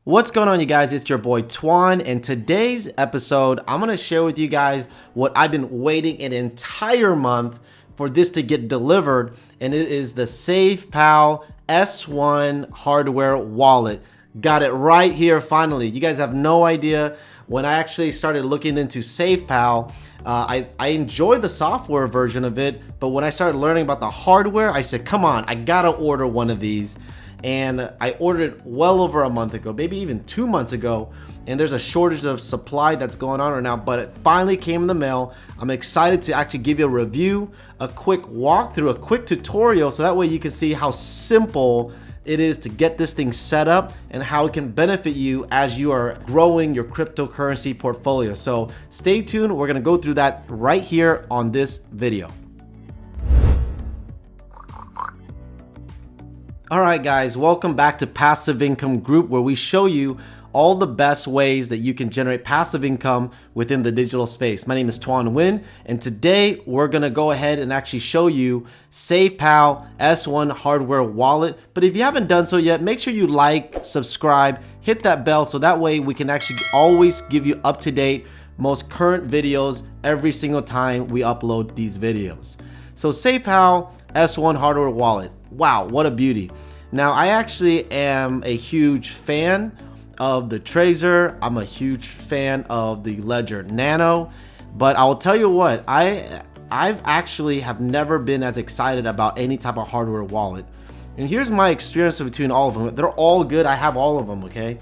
What's going on, you guys? It's your boy Tron, and today's episode I'm going to share with you guys what I've been waiting an entire month for this to get delivered, and it is the SafePal S1 Hardware Wallet. Got it right here finally. You guys have no idea, when I actually started looking into SafePal, I enjoyed the software version of it, but when I started learning about the hardware, I said, come on, I gotta order one of these. And I ordered it well over a month ago, maybe even 2 months ago, and there's a shortage of supply that's going on right now, but it finally came in the mail. I'm excited to actually give you a review, a quick walkthrough, a quick tutorial, so that way you can see how simple it is to get this thing set up and how it can benefit you as you are growing your cryptocurrency portfolio. So stay tuned, we're gonna go through that right here on this video. Alright guys, welcome back to Passive Income Group, where we show you all the best ways that you can generate passive income within the digital space. My name is Tron Nguyen, and today we're gonna go ahead and actually show you SafePal S1 Hardware Wallet. But if you haven't done so yet, make sure you like, subscribe, hit that bell, so that way we can actually always give you up-to-date, most current videos every single time we upload these videos. So SafePal S1 Hardware Wallet. Wow, what a beauty. Now, I actually am a huge fan of the Trezor. I'm a huge fan of the Ledger Nano, but I'll tell you what, I've actually have never been as excited about any type of hardware wallet. And here's my experience between all of them. They're all good. I have all of them, okay?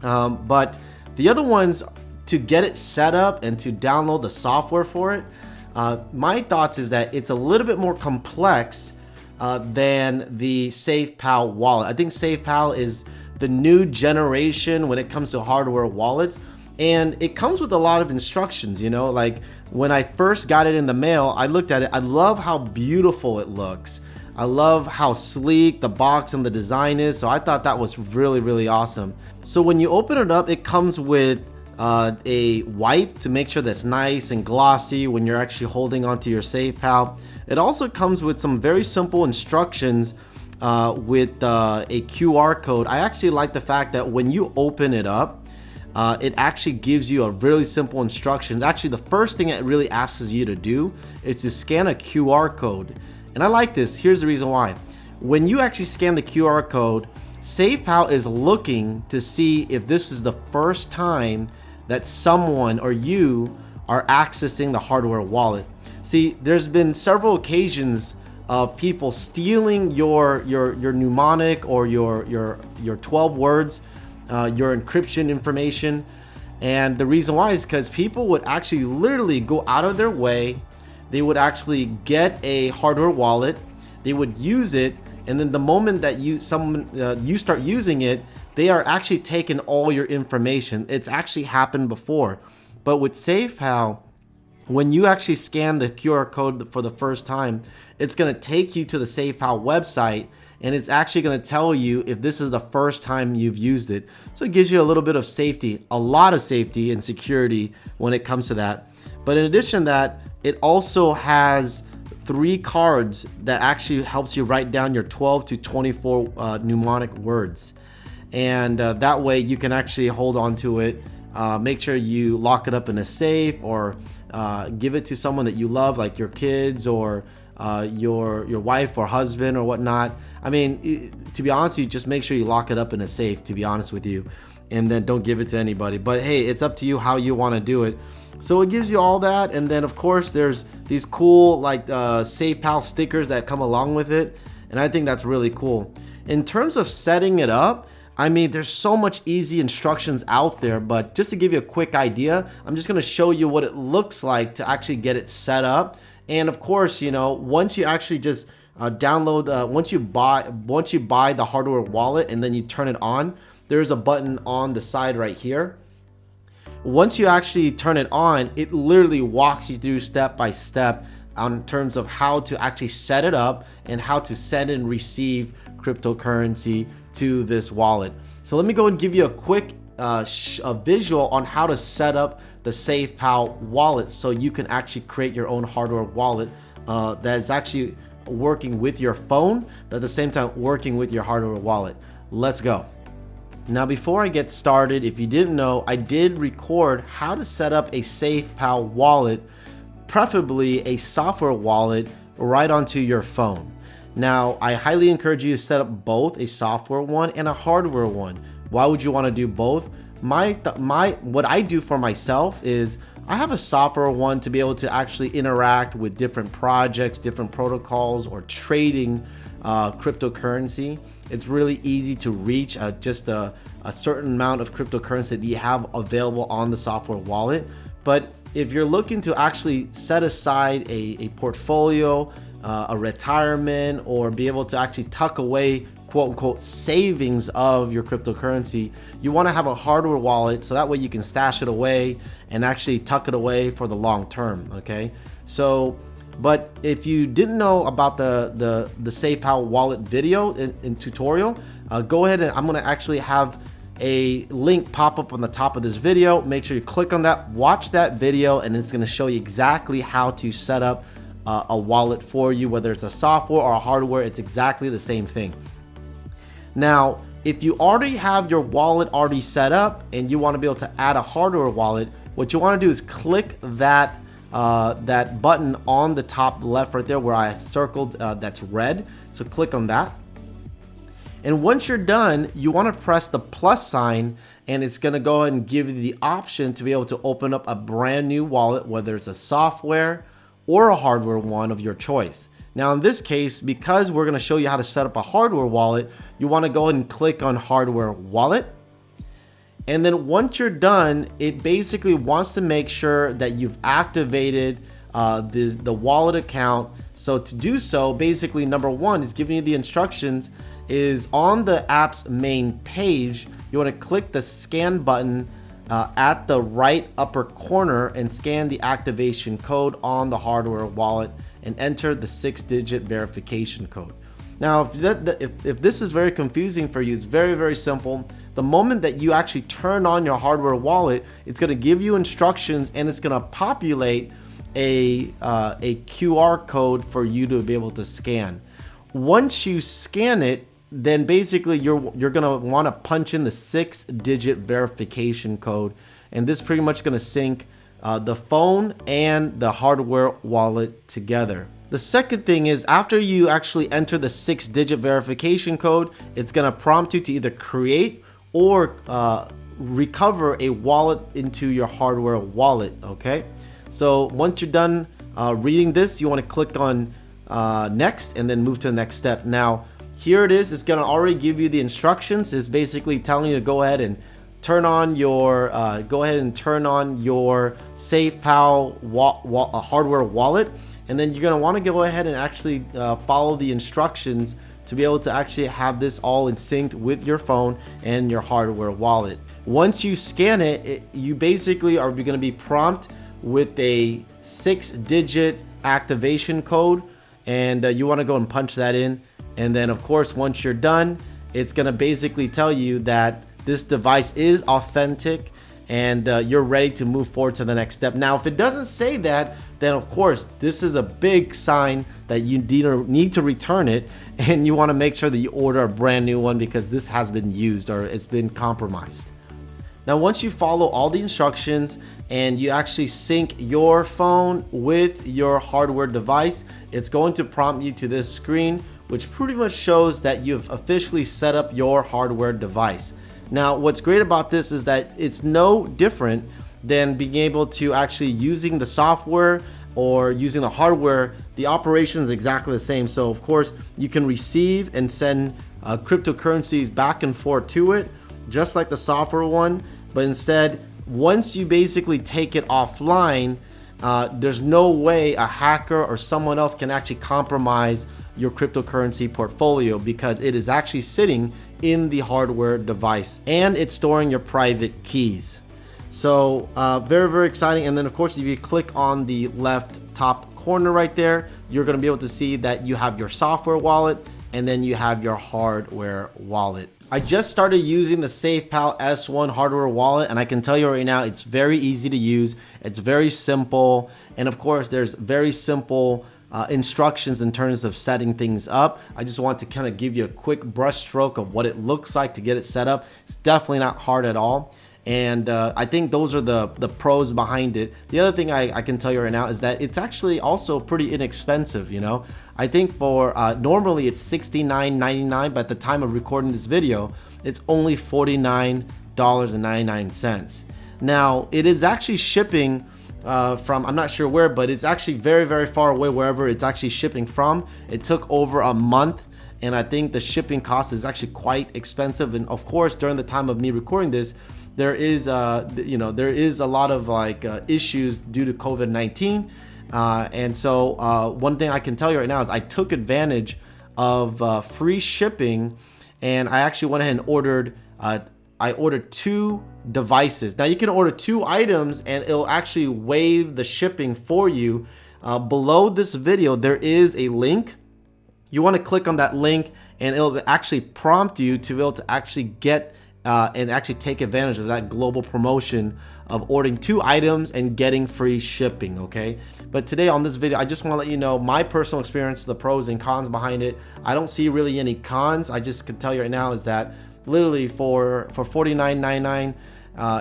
But the other ones, to get it set up and to download the software for it, my thoughts is that it's a little bit more complex than the SafePal wallet. I think SafePal is the new generation when it comes to hardware wallets, and it comes with a lot of instructions. You know, like when I first got it in the mail, I looked at it. I love how beautiful it looks. I love how sleek the box and the design is. So I thought that was really awesome. So when you open it up, it comes with a wipe to make sure that's nice and glossy when you're actually holding onto your SafePal. It also comes with some very simple instructions with a QR code. I actually like the fact that when you open it up, it actually gives you a really simple instruction. Actually, the first thing it really asks you to do is to scan a QR code. And I like this. Here's the reason why. When you actually scan the QR code, SafePal is looking to see if this is the first time that someone or you are accessing the hardware wallet. See, there's been several occasions of people stealing your mnemonic or your 12 words, your encryption information. And the reason why is because people would actually literally go out of their way. They would actually get a hardware wallet, they would use it, and then the moment that you start using it, they are actually taking all your information. It's actually happened before. But with SafePal, when you actually scan the QR code for the first time, it's going to take you to the SafePal website, and it's actually going to tell you if this is the first time you've used it. So it gives you a little bit of safety, a lot of safety and security when it comes to that. But in addition to that, it also has 3 cards that actually helps you write down your 12 to 24 mnemonic words. And that way you can actually hold on to it, make sure you lock it up in a safe, or give it to someone that you love, like your kids or your wife or husband or whatnot. I mean, to be honest with you, just make sure you lock it up in a safe, to be honest with you, and then don't give it to anybody. But hey, it's up to you how you want to do it. So it gives you all that, and then of course there's these cool like SafePal stickers that come along with it, and I think that's really cool. In terms of setting it up, I mean, there's so much easy instructions out there, but just to give you a quick idea, I'm just gonna show you what it looks like to actually get it set up. And of course, you know, once you actually just download, once you buy the hardware wallet and then you turn it on, there's a button on the side right here. Once you actually turn it on, it literally walks you through step by step in terms of how to actually set it up and how to send and receive cryptocurrency to this wallet. So let me go and give you a quick a visual on how to set up the SafePal wallet, so you can actually create your own hardware wallet that is actually working with your phone, but at the same time working with your hardware wallet. Let's go. Now, before I get started, if you didn't know, I did record how to set up a SafePal wallet, preferably a software wallet, right onto your phone. Now, I highly encourage you to set up both a software one and a hardware one. Why would you want to do both? What I do for myself is I have a software one to be able to actually interact with different projects, different protocols, or trading cryptocurrency. It's really easy to reach just a certain amount of cryptocurrency that you have available on the software wallet. But if you're looking to actually set aside a portfolio, a retirement, or be able to actually tuck away quote unquote savings of your cryptocurrency, you want to have a hardware wallet so that way you can stash it away and actually tuck it away for the long term. Okay, so but if you didn't know about the SafePal wallet video and tutorial, go ahead and I'm going to actually have a link pop up on the top of this video. Make sure you click on that, watch that video, and it's going to show you exactly how to set up a wallet for you, whether it's a software or a hardware. It's exactly the same thing. Now, if you already have your wallet already set up and you want to be able to add a hardware wallet, what you want to do is click that button on the top left right there where I circled that's red. So click on that. And once you're done, you want to press the plus sign, and it's going to go ahead and give you the option to be able to open up a brand new wallet, whether it's a software or a hardware one of your choice. Now, in this case, because we're going to show you how to set up a hardware wallet, you want to go ahead and click on hardware wallet. And then once you're done, it basically wants to make sure that you've activated the wallet account. So to do so, basically, number one is giving you the instructions is on the app's main page. You want to click the scan button at the right upper corner and scan the activation code on the hardware wallet and enter the 6-digit verification code. Now, if this is very confusing for you, it's very, very simple. The moment that you actually turn on your hardware wallet, it's going to give you instructions and it's going to populate a QR code for you to be able to scan. Once you scan it, then basically you're going to want to punch in the 6-digit verification code, and this pretty much going to sync the phone and the hardware wallet together. The second thing is, after you actually enter the 6-digit verification code, it's going to prompt you to either create or recover a wallet into your hardware wallet. Okay, so once you're done reading this, you want to click on next and then move to the next step. Now, here it is. It's going to already give you the instructions. It's basically telling you to go ahead and turn on your SafePal hardware wallet, and then you're going to want to go ahead and actually follow the instructions to be able to actually have this all in sync with your phone and your hardware wallet. Once you scan it, you basically are going to be prompted with a 6-digit activation code, and you want to go and punch that in. And then, of course, once you're done, it's going to basically tell you that this device is authentic and you're ready to move forward to the next step. Now, if it doesn't say that, then of course, this is a big sign that you need to return it, and you want to make sure that you order a brand new one because this has been used or it's been compromised. Now, once you follow all the instructions and you actually sync your phone with your hardware device, it's going to prompt you to this screen, which pretty much shows that you've officially set up your hardware device. Now, what's great about this is that it's no different than being able to actually using the software or using the hardware. The operation is exactly the same. So of course, you can receive and send cryptocurrencies back and forth to it, just like the software one. But instead, once you basically take it offline, there's no way a hacker or someone else can actually compromise your cryptocurrency portfolio because it is actually sitting in the hardware device and it's storing your private keys. So very, very exciting. And then of course, if you click on the left top corner right there, you're going to be able to see that you have your software wallet and then you have your hardware wallet. I just started using the SafePal S1 Hardware Wallet, and I can tell you right now, it's very easy to use. It's very simple. And of course, there's very simple instructions in terms of setting things up. I just want to kind of give you a quick brush stroke of what it looks like to get it set up. It's definitely not hard at all. And I think those are the pros behind it. The other thing I can tell you right now is that it's actually also pretty inexpensive. You know, I think for normally it's $69.99, but at the time of recording this video, it's only $49.99. Now it is actually shipping from, I'm not sure where, but it's actually very, very far away wherever it's actually shipping from. It took over a month, and I think the shipping cost is actually quite expensive. And of course, during the time of me recording this, there is there is a lot of issues due to COVID-19, and so one thing I can tell you right now is I took advantage of free shipping, and I actually went ahead and ordered I ordered 2 devices. Now you can order 2 items and it'll actually waive the shipping for you. Below this video there is a link. You want to click on that link and it'll actually prompt you to be able to actually get and actually take advantage of that global promotion of ordering 2 items and getting free shipping. Okay, but today on this video I just want to let you know my personal experience, the pros and cons behind it. I don't see really any cons. I just can tell you right now is that literally for $49.99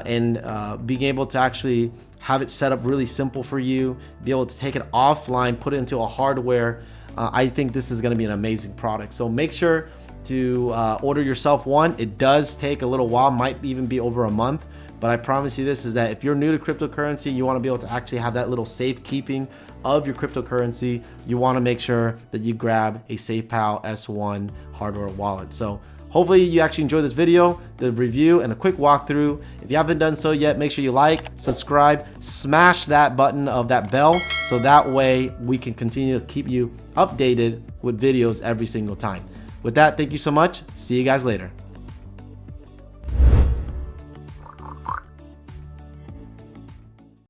and being able to actually have it set up really simple for you, be able to take it offline, put it into a hardware, I think this is going to be an amazing product. So make sure to order yourself one. It does take a little while, might even be over a month, but I promise you this is that if you're new to cryptocurrency, you want to be able to actually have that little safekeeping of your cryptocurrency, you want to make sure that you grab a SafePal S1 Hardware Wallet. So hopefully you actually enjoyed this video, the review, and a quick walkthrough. If you haven't done so yet, make sure you like, subscribe, smash that button of that bell, so that way we can continue to keep you updated with videos every single time. With that, thank you so much. See you guys later.